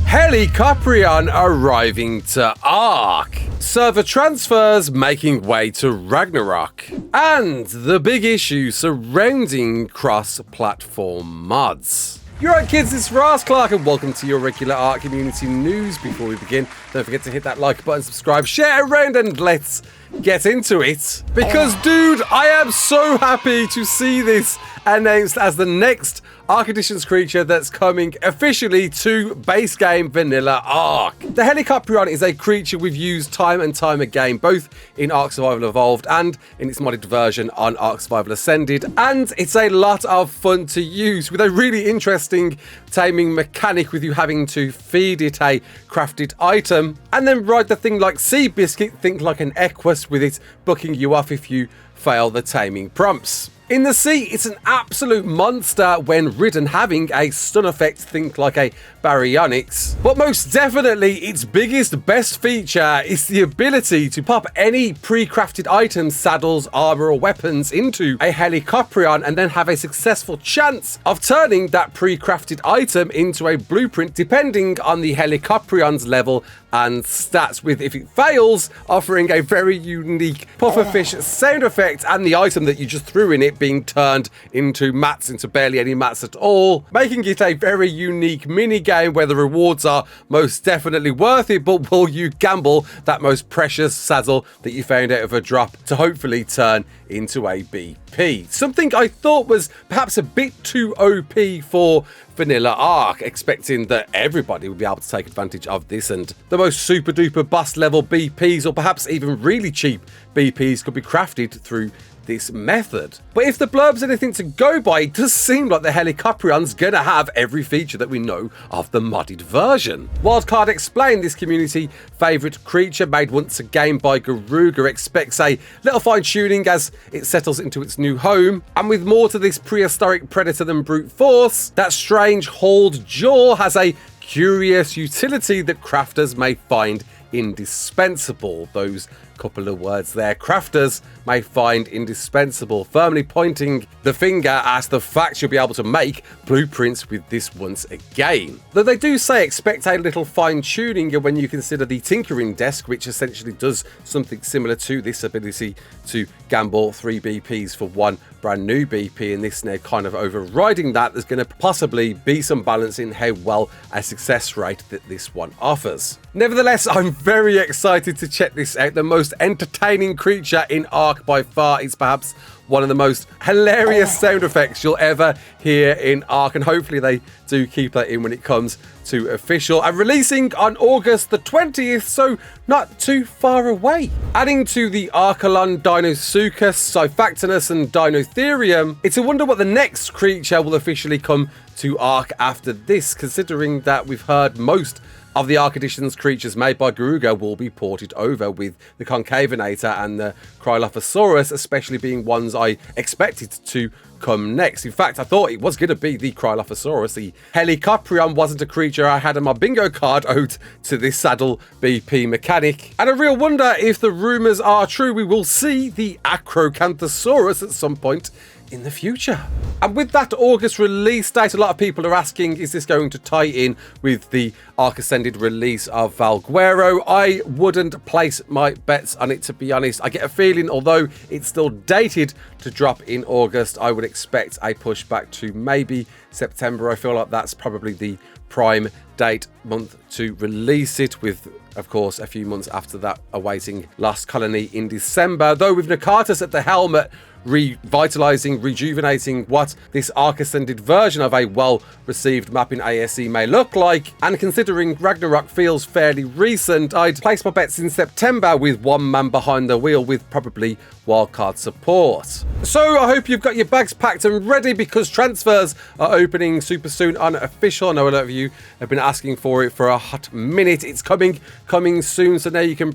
Helicoprion arriving to ARK, server transfers making way to Ragnarok, and the big issue surrounding cross-platform mods. You're right, kids, it's Raasclark, and welcome to your regular ARK community news. Before we begin, don't forget to hit that like button, subscribe, share around, and let's get into it. Because, dude, I am so happy to see this announced as the next ARK Editions creature that's coming officially to base game vanilla ARK. The Helicoprion is a creature we've used time and time again, both in ARK Survival Evolved and in its modded version on ARK Survival Ascended, and it's a lot of fun to use with a really interesting taming mechanic with you having to feed it a crafted item and then ride the thing like Seabiscuit, think like an Equus with it bucking you off if you fail the taming prompts. In the sea, it's an absolute monster when ridden, having a stun effect, think like a Baryonyx. But most definitely, its biggest, best feature is the ability to pop any pre-crafted items, saddles, armor, or weapons into a Helicoprion and then have a successful chance of turning that pre-crafted item into a blueprint, depending on the Helicoprion's level and stats, with, if it fails, offering a very unique pufferfish sound effect and the item that you just threw in it being turned into mats, into barely any mats at all, making it a very unique mini game where the rewards are most definitely worth it, but will you gamble that most precious saddle that you found out of a drop to hopefully turn into a BP. Something I thought was perhaps a bit too OP for vanilla ARK, expecting that everybody would be able to take advantage of this and the most super duper bust level BPs, or perhaps even really cheap BPs, could be crafted through this method. But if the blurb's anything to go by, it does seem like the Helicoprion's gonna have every feature that we know of the modded version. Wildcard explained this community favourite creature, made once again by Garuga, expects a little fine tuning as it settles into its new home, and with more to this prehistoric predator than brute force, that strange hauled jaw has a curious utility that crafters may find indispensable. Those couple of words there, crafters may find indispensable, firmly pointing the finger at the fact you'll be able to make blueprints with this once again. Though they do say expect a little fine tuning when you consider the tinkering desk, which essentially does something similar to this ability to gamble 3 BPs for 1 brand new BP, and this now kind of overriding that, there's going to possibly be some balance in how well a success rate that this one offers. Nevertheless, I'm very excited to check this out. The most entertaining creature in ARK by far. Is perhaps one of the most hilarious sound effects you'll ever hear in ARK, and hopefully they do keep that in when it comes to official, and releasing on August the 20th, so not too far away. Adding to the Archelon, Dinosuchus, Scyphactinus and Dinotherium, it's a wonder what the next creature will officially come to ARK after this, considering that we've heard most of the ARK Editions creatures made by Garuga will be ported over, with the Concavinator and the Cryolophosaurus especially being ones I expected to come next. In fact, I thought it was going to be the Cryolophosaurus. The Helicoprion wasn't a creature I had on my bingo card owed to this saddle BP mechanic. And a real wonder if the rumours are true, we will see the Acrocanthosaurus at some point in the future. And with that August release date, a lot of people are asking, is this going to tie in with the ARK Ascended release of Valguero? I wouldn't place my bets on it, to be honest. I get a feeling, although it's still dated to drop in August, I would expect a pushback to maybe September. I feel like that's probably the prime date month to release it, with of course a few months after that awaiting Lost Colony in December, though with Nakatus at the helm revitalizing, rejuvenating what this ARK Ascended version of a well-received map in ASE may look like, and considering Ragnarok feels fairly recent, I'd place my bets in September with one man behind the wheel, with probably wildcard support. So I hope you've got your bags packed and ready, because transfers are opening super soon on official. I know a lot of you have been asking for it for a hot minute. It's coming coming soon. So now you can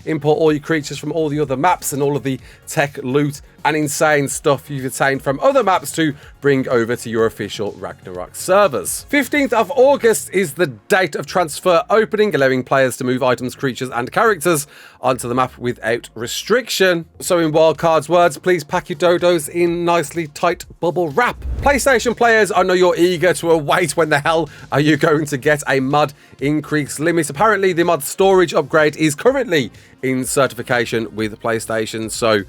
import all your creatures from all the other maps and all of the tech, loot, and insane stuff you've attained from other maps to bring over to your official Ragnarok servers. 15th of August is the date of transfer opening, allowing players to move items, creatures, and characters onto the map without restriction. So in Wildcard's words, please pack your dodos in nicely tight bubble wrap. PlayStation players, I know you're eager to await when the hell are you going to get a mod increase limit. Apparently the mod storage upgrade is currently in certification with PlayStation, so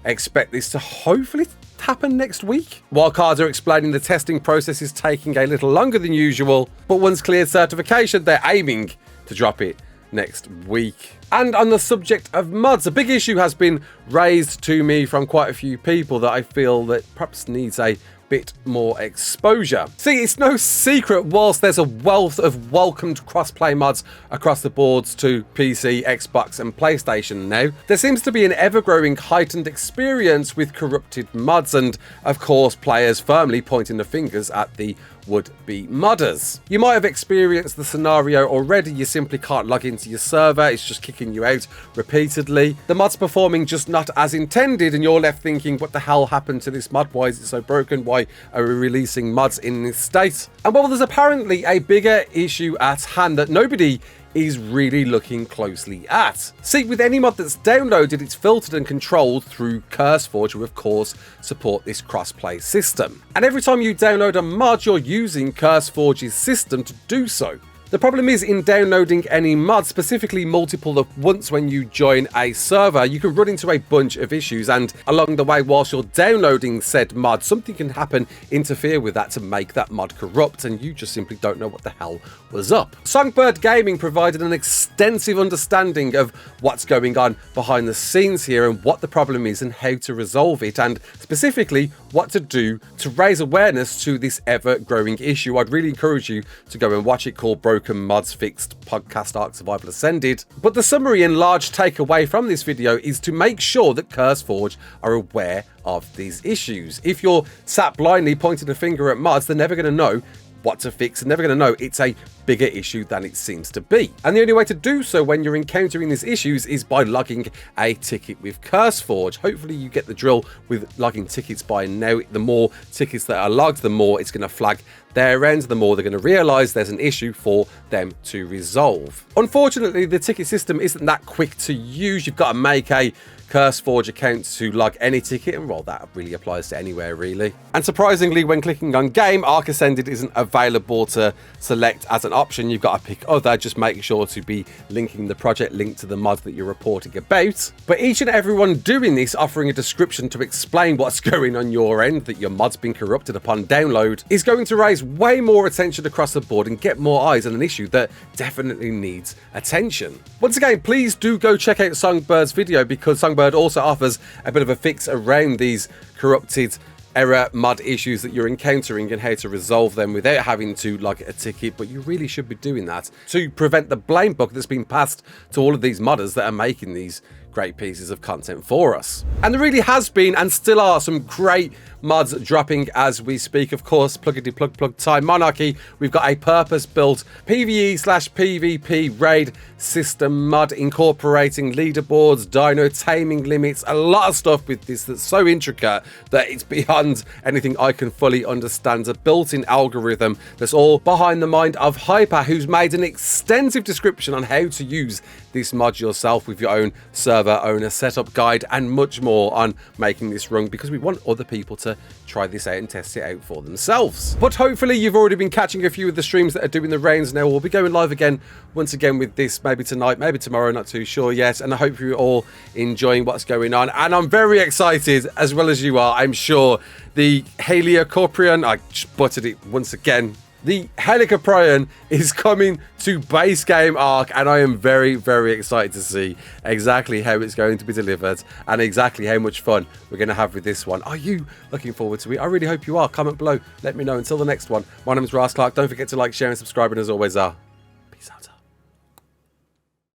expect this to hopefully happen next week. Wildcards are explaining the testing process is taking a little longer than usual, but once cleared certification, they're aiming to drop it next week. And on the subject of mods, a big issue has been raised to me from quite a few people that I feel that perhaps needs a bit more exposure. See, it's no secret, whilst there's a wealth of welcomed cross-play mods across the boards to PC, Xbox and PlayStation now, there seems to be an ever-growing heightened experience with corrupted mods and, of course, players firmly pointing the fingers at the would-be modders. You might have experienced the scenario already. You simply can't log into your server, it's just kicking you out repeatedly. The mod's performing just not as intended and you're left thinking, what the hell happened to this mod? Why is it so broken? Why are we releasing mods in this state? And well, there's apparently a bigger issue at hand that nobody is really looking closely at. See, with any mod that's downloaded, it's filtered and controlled through CurseForge, who of course support this cross-play system. And every time you download a mod, you're using CurseForge's system to do so. The problem is, in downloading any mod, specifically multiple at once when you join a server, you can run into a bunch of issues, and along the way whilst you're downloading said mod, something can happen, interfere with that to make that mod corrupt, and you just simply don't know what the hell was up. Songbird Gaming provided an extensive understanding of what's going on behind the scenes here and what the problem is and how to resolve it, and specifically what to do to raise awareness to this ever-growing issue. I'd really encourage you to go and watch it, called Broken Mods Fixed Podcast ARK Survival Ascended. But the summary and large takeaway from this video is to make sure that CurseForge are aware of these issues. If you're sat blindly pointing a finger at mods, they're never going to know what to fix and never going to know it's a bigger issue than it seems to be. And the only way to do so when you're encountering these issues is by logging a ticket with CurseForge. Hopefully you get the drill with logging tickets by now. The more tickets that are logged, the more it's going to flag their end, the more they're going to realize there's an issue for them to resolve. Unfortunately, the ticket system isn't that quick to use. You've got to make a CurseForge account to log any ticket, and well, that really applies to anywhere really. And surprisingly, when clicking on game, ARK Ascended isn't available to select as an option. You've got to pick other. Just make sure to be linking the project link to the mod that you're reporting about. But each and everyone doing this, offering a description to explain what's going on your end, that your mod's been corrupted upon download, is going to raise way more attention across the board and get more eyes on an issue that definitely needs attention. Once again, please do go check out Songbird's video, because Songbird also offers a bit of a fix around these corrupted error mod issues that you're encountering and how to resolve them without having to log a ticket. But you really should be doing that to prevent the blame buck that's been passed to all of these modders that are making these great pieces of content for us. And there really has been and still are some great mods dropping as we speak. Of course, pluggity plug time Monarchy, we've got a purpose-built PvE/PvP raid system mod incorporating leaderboards, dino taming limits, a lot of stuff with this that's so intricate that it's beyond anything I can fully understand. A built-in algorithm that's all behind the mind of Hyper, who's made an extensive description on how to use this mod yourself with your own server owner setup guide and much more on making this run, because we want other people to try this out and test it out for themselves. But hopefully you've already been catching a few of the streams that are doing the rains now. We'll be going live again once again with this, maybe tonight, maybe tomorrow, not too sure yet. And I hope you're all enjoying what's going on, and I'm very excited, as well as you are, I'm sure. The Heliocorprion, I just buttered it once again. The Helicoprion is coming to base game ARK, and I am very, very excited to see exactly how it's going to be delivered and exactly how much fun we're going to have with this one. Are you looking forward to it? I really hope you are. Comment below, let me know. Until the next one, my name is Raasclark. Don't forget to like, share and subscribe, and as always,